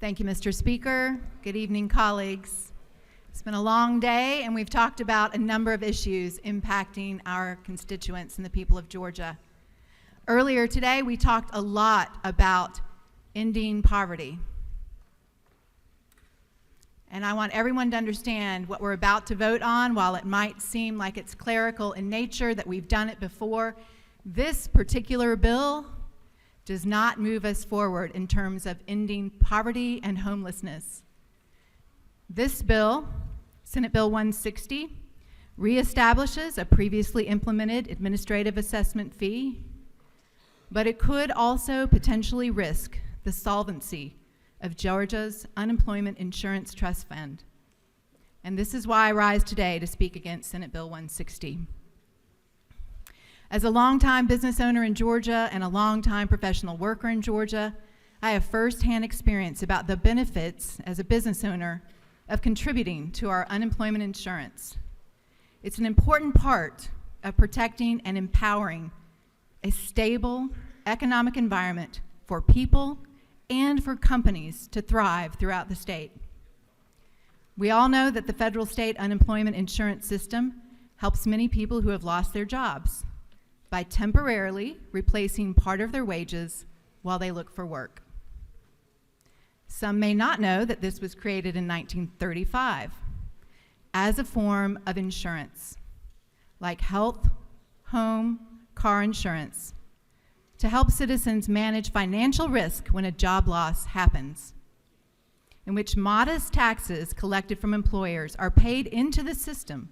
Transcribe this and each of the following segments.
Thank you, Mr. Speaker. Good evening, colleagues. It's been a long day, and we've talked about a number of issues impacting our constituents and the people of Georgia. Earlier today, we talked a lot about ending poverty. And I want everyone to understand what we're about to vote on. While it might seem like it's clerical in nature, that we've done it before, this particular bill does not move us forward in terms of ending poverty and homelessness. This bill, Senate Bill 160, reestablishes a previously implemented administrative assessment fee, but it could also potentially risk the solvency of Georgia's Unemployment Insurance Trust Fund. And this is why I rise today to speak against Senate Bill 160. As a longtime business owner in Georgia and a longtime professional worker in Georgia, I have firsthand experience about the benefits as a business owner of contributing to our unemployment insurance. It's an important part of protecting and empowering a stable economic environment for people and for companies to thrive throughout the state. We all know that the federal state unemployment insurance system helps many people who have lost their jobs by temporarily replacing part of their wages while they look for work. Some may not know that this was created in 1935 as a form of insurance, like health, home, car insurance, to help citizens manage financial risk when a job loss happens, in which modest taxes collected from employers are paid into the system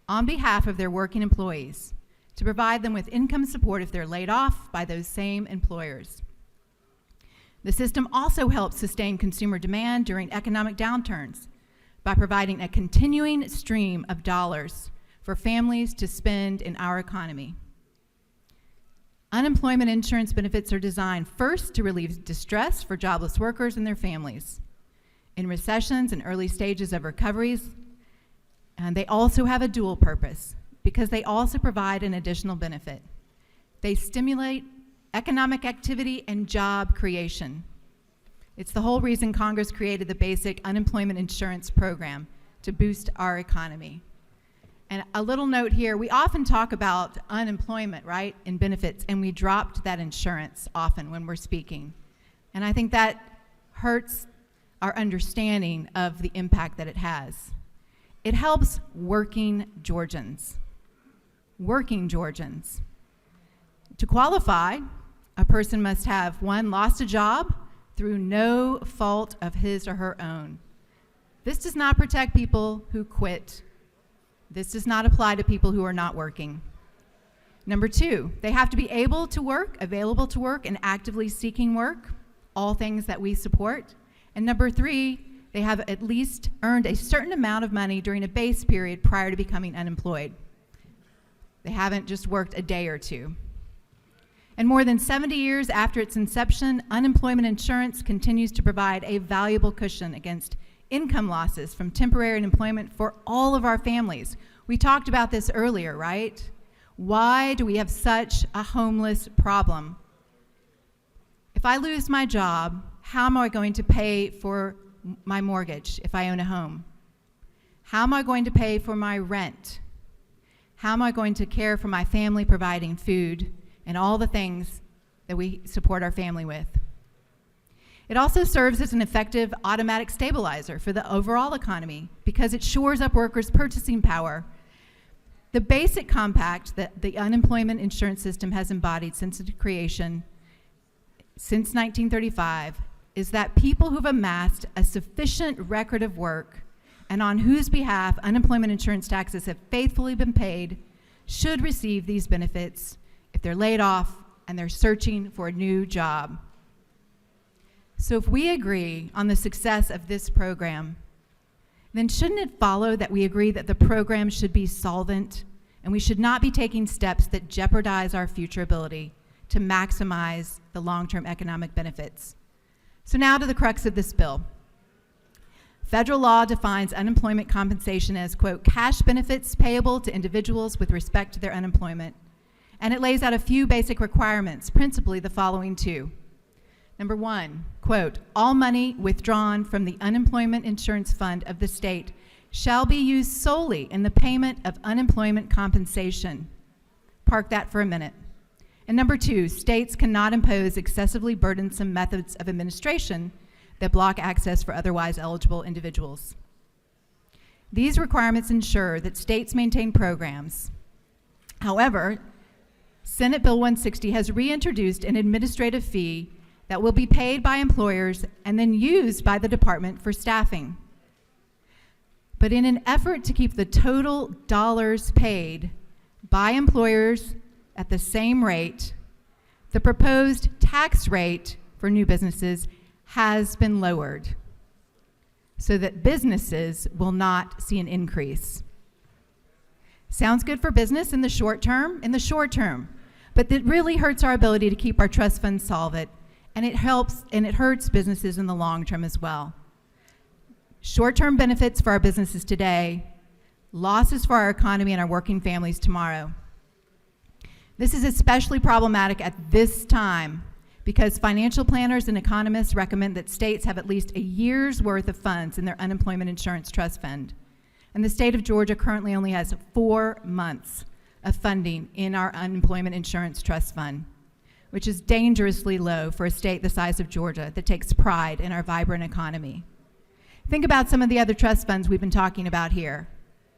on behalf of their working employees to provide them with income support if they're laid off by those same employers. The system also helps sustain consumer demand during economic downturns by providing a continuing stream of dollars for families to spend in our economy. Unemployment insurance benefits are designed first to relieve distress for jobless workers and their families in recessions and early stages of recoveries, and they also have a dual purpose because they also provide an additional benefit. They stimulate economic activity and job creation. It's the whole reason Congress created the basic unemployment insurance program to boost our economy. And a little note here, we often talk about unemployment, right, and benefits, and we dropped that insurance often when we're speaking. And I think that hurts our understanding of the impact that it has. It helps working Georgians. Working Georgians. To qualify, a person must have, one, lost a job through no fault of his or her own. This does not protect people who quit. This does not apply to people who are not working. Number two, they have to be able to work, available to work, and actively seeking work, all things that we support. And number three, they have at least earned a certain amount of money during a base period prior to becoming unemployed. They haven't just worked a day or two. And more than 70 years after its inception, unemployment insurance continues to provide a valuable cushion against income losses from temporary unemployment for all of our families. We talked about this earlier, right? Why do we have such a homeless problem? If I lose my job, how am I going to pay for my mortgage if I own a home? How am I going to pay for my rent? How am I going to care for my family providing food and all the things that we support our family with? It also serves as an effective automatic stabilizer for the overall economy because it shores up workers' purchasing power. The basic compact that the unemployment insurance system has embodied since its creation, since 1935, is that people who've amassed a sufficient record of work and on whose behalf unemployment insurance taxes have faithfully been paid should receive these benefits if they're laid off and they're searching for a new job. So if we agree on the success of this program, then shouldn't it follow that we agree that the program should be solvent and we should not be taking steps that jeopardize our future ability to maximize the long-term economic benefits? So now to the crux of this bill. Federal law defines unemployment compensation as, quote, cash benefits payable to individuals with respect to their unemployment. And it lays out a few basic requirements, principally the following two. Number 1, quote, all money withdrawn from the unemployment insurance fund of the state shall be used solely in the payment of unemployment compensation. Park that for a minute. And number 2, states cannot impose excessively burdensome methods of administration that block access for otherwise eligible individuals. These requirements ensure that states maintain programs. However, Senate Bill 160 has reintroduced an administrative fee that will be paid by employers and then used by the department for staffing. But in an effort to keep the total dollars paid by employers at the same rate, the proposed tax rate for new businesses has been lowered so that businesses will not see an increase. Sounds good for business in the short term? In the short term. But it really hurts our ability to keep our trust funds solvent, and it hurts businesses in the long term as well. Short-term benefits for our businesses today, losses for our economy and our working families tomorrow. This is especially problematic at this time because financial planners and economists recommend that states have at least a year's worth of funds in their unemployment insurance trust fund. And the state of Georgia currently only has 4 months of funding in our unemployment insurance trust fund, which is dangerously low for a state the size of Georgia that takes pride in our vibrant economy. Think about some of the other trust funds we've been talking about here.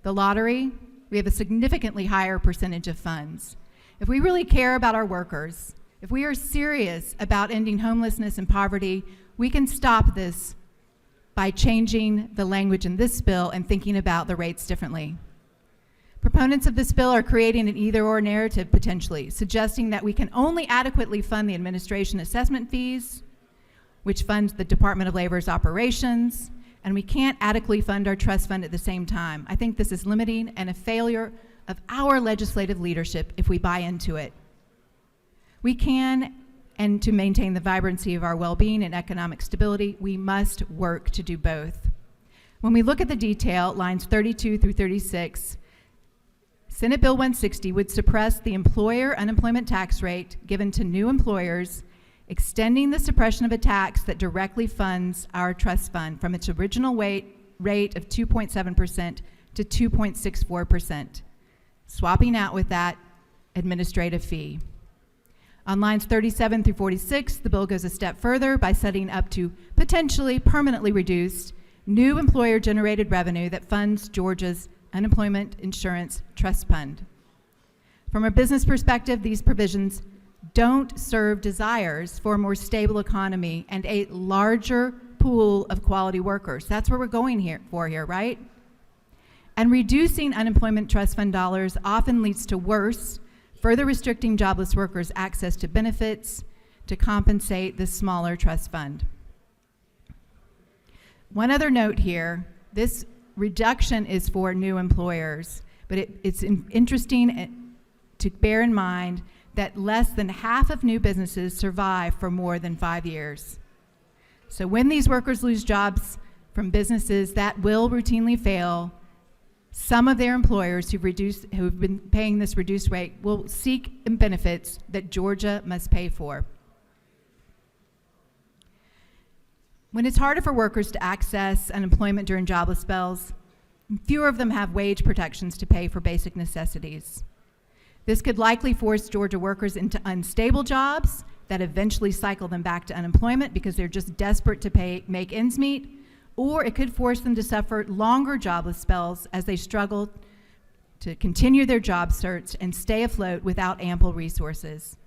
The lottery, we have a significantly higher percentage of funds. If we really care about our workers, if we are serious about ending homelessness and poverty, we can stop this by changing the language in this bill and thinking about the rates differently. Proponents of this bill are creating an either-or narrative potentially, suggesting that we can only adequately fund the administration assessment fees, which funds the Department of Labor's operations, and we can't adequately fund our trust fund at the same time. I think this is limiting and a failure of our legislative leadership if we buy into it. We can, and to maintain the vibrancy of our well-being and economic stability, we must work to do both. When we look at the detail, lines 32 through 36, Senate Bill 160 would suppress the employer unemployment tax rate given to new employers, extending the suppression of a tax that directly funds our trust fund from its original rate of 2.7% to 2.64%, swapping out with that administrative fee. On lines 37 through 46, the bill goes a step further by setting up to potentially permanently reduced new employer-generated revenue that funds Georgia's unemployment insurance trust fund. From a business perspective, these provisions don't serve desires for a more stable economy and a larger pool of quality workers. That's what we're going here, right? And reducing unemployment trust fund dollars often leads to worse, further restricting jobless workers' access to benefits to compensate the smaller trust fund. One other note here, this reduction is for new employers, but it's interesting to bear in mind that less than half of new businesses survive for more than 5 years. So when these workers lose jobs from businesses that will routinely fail, some of their employers who've been paying this reduced rate will seek benefits that Georgia must pay for. When it's harder for workers to access unemployment during jobless spells, fewer of them have wage protections to pay for basic necessities. This could likely force Georgia workers into unstable jobs that eventually cycle them back to unemployment because they're just desperate to make ends meet, or it could force them to suffer longer jobless spells as they struggle to continue their job search and stay afloat without ample resources.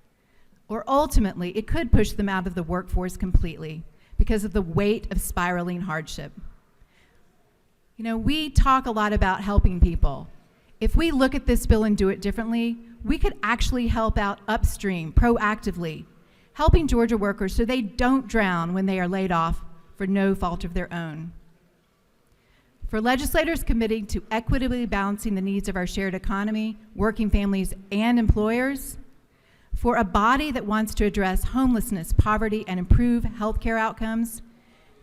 Or ultimately, it could push them out of the workforce completely because of the weight of spiraling hardship. You know, we talk a lot about helping people. If we look at this bill and do it differently, we could actually help out upstream, proactively, helping Georgia workers so they don't drown when they are laid off for no fault of their own. For legislators committing to equitably balancing the needs of our shared economy, working families, and employers, for a body that wants to address homelessness, poverty, and improve healthcare outcomes,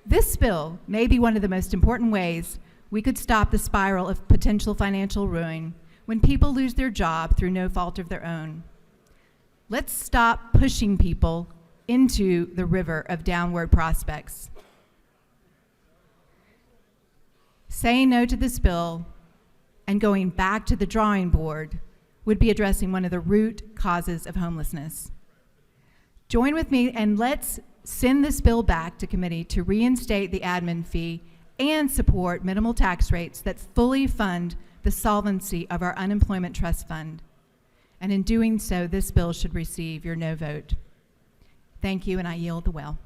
this bill may be one of the most important ways we could stop the spiral of potential financial ruin when people lose their job through no fault of their own. Let's stop pushing people into the river of downward prospects. Saying no to this bill and going back to the drawing board would be addressing one of the root causes of homelessness. Join with me and let's send this bill back to committee to reinstate the admin fee and support minimal tax rates that fully fund the solvency of our unemployment trust fund. And in doing so, this bill should receive your no vote. Thank you, and I yield the well.